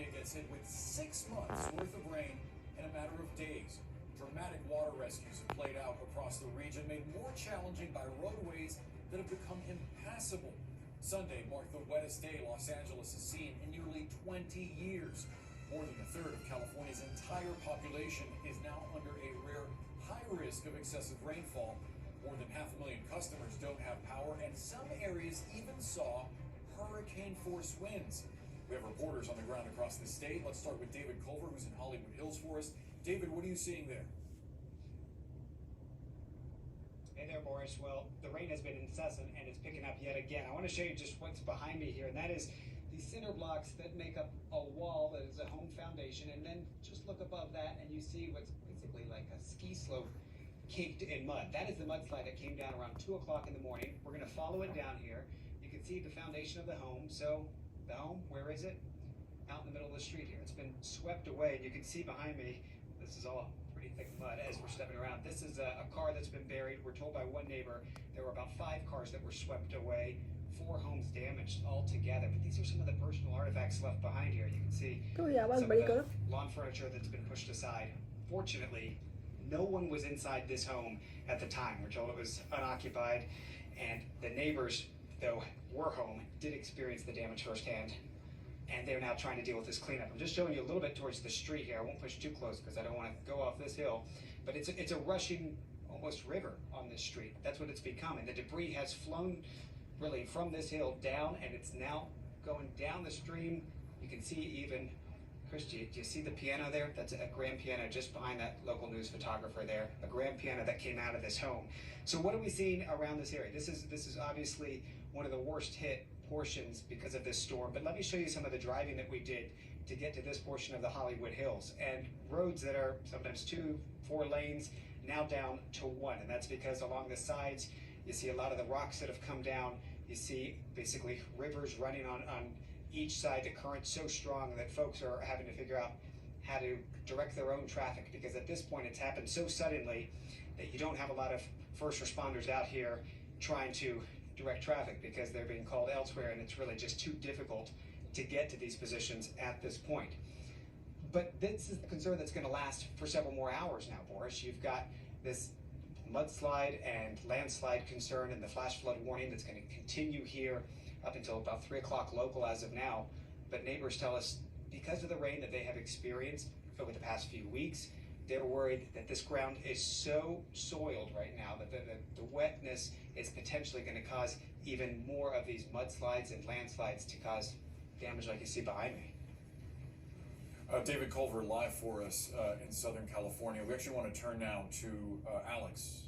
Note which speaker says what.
Speaker 1: California gets hit with 6 months worth of rain in a matter of days. Dramatic water rescues have played out across the region, made more challenging by roadways that have become impassable. Sunday marked the wettest day Los Angeles has seen in nearly 20 years. More than a third of California's entire population is now under a rare high risk of excessive rainfall. More than 500,000 customers don't have power, and some areas even saw hurricane-force winds. We have reporters on the ground across the state. Let's start with David Culver, who's in Hollywood Hills for us. David, what are you seeing there?
Speaker 2: Hey there, Boris. Well, the rain has been incessant and it's picking up yet again. I want to show you just what's behind me here, and that is these cinder blocks that make up a wall that is a home foundation. And then just look above that and you see what's basically like a ski slope caked in mud. That is the mudslide that came down around 2 o'clock in the morning. We're going to follow it down here. You can see the foundation of the home. So the home, where is it? Out in the middle of the street here. It's been swept away, and you can see behind me, this is all pretty thick mud as we're stepping around. This is a car that's been buried. We're told by one neighbor there were about 5 cars that were swept away, 4 homes damaged altogether. But these are some of the personal artifacts left behind here. You can see some of the lawn furniture that's been pushed aside. Fortunately, no one was inside this home at the time. We're told it was unoccupied, and the neighbors, though were home, did experience the damage firsthand, and they're now trying to deal with this cleanup. I'm just showing you a little bit towards the street here. I won't push too close because I don't want to go off this hill, but it's a rushing almost river on this street. That's what it's becoming. The debris has flown really from this hill down, and it's now going down the stream. You can see even, Chris, do you see the piano there? That's a grand piano just behind that local news photographer there. A grand piano that came out of this home. So what are we seeing around this area? This is obviously one of the worst hit portions because of this storm, but let me show you some of the driving that we did to get to this portion of the Hollywood Hills, and roads that are sometimes 2-4 lanes now down to 1, and that's because along the sides you see a lot of the rocks that have come down. You see basically rivers running on each side. The current's so strong that folks are having to figure out how to direct their own traffic, because at this point it's happened so suddenly that you don't have a lot of first responders out here trying to direct traffic because they're being called elsewhere, and it's really just too difficult to get to these positions at this point. But this is the concern that's going to last for several more hours now, Boris. You've got this mudslide and landslide concern and the flash flood warning that's going to continue here up until about 3 o'clock local as of now. But neighbors tell us because of the rain that they have experienced over the past few weeks, they're worried that this ground is so soiled right now that the wetness is potentially going to cause even more of these mudslides and landslides to cause damage like you see behind me.
Speaker 1: David Culver live for us in Southern California. We actually want to turn now to Alex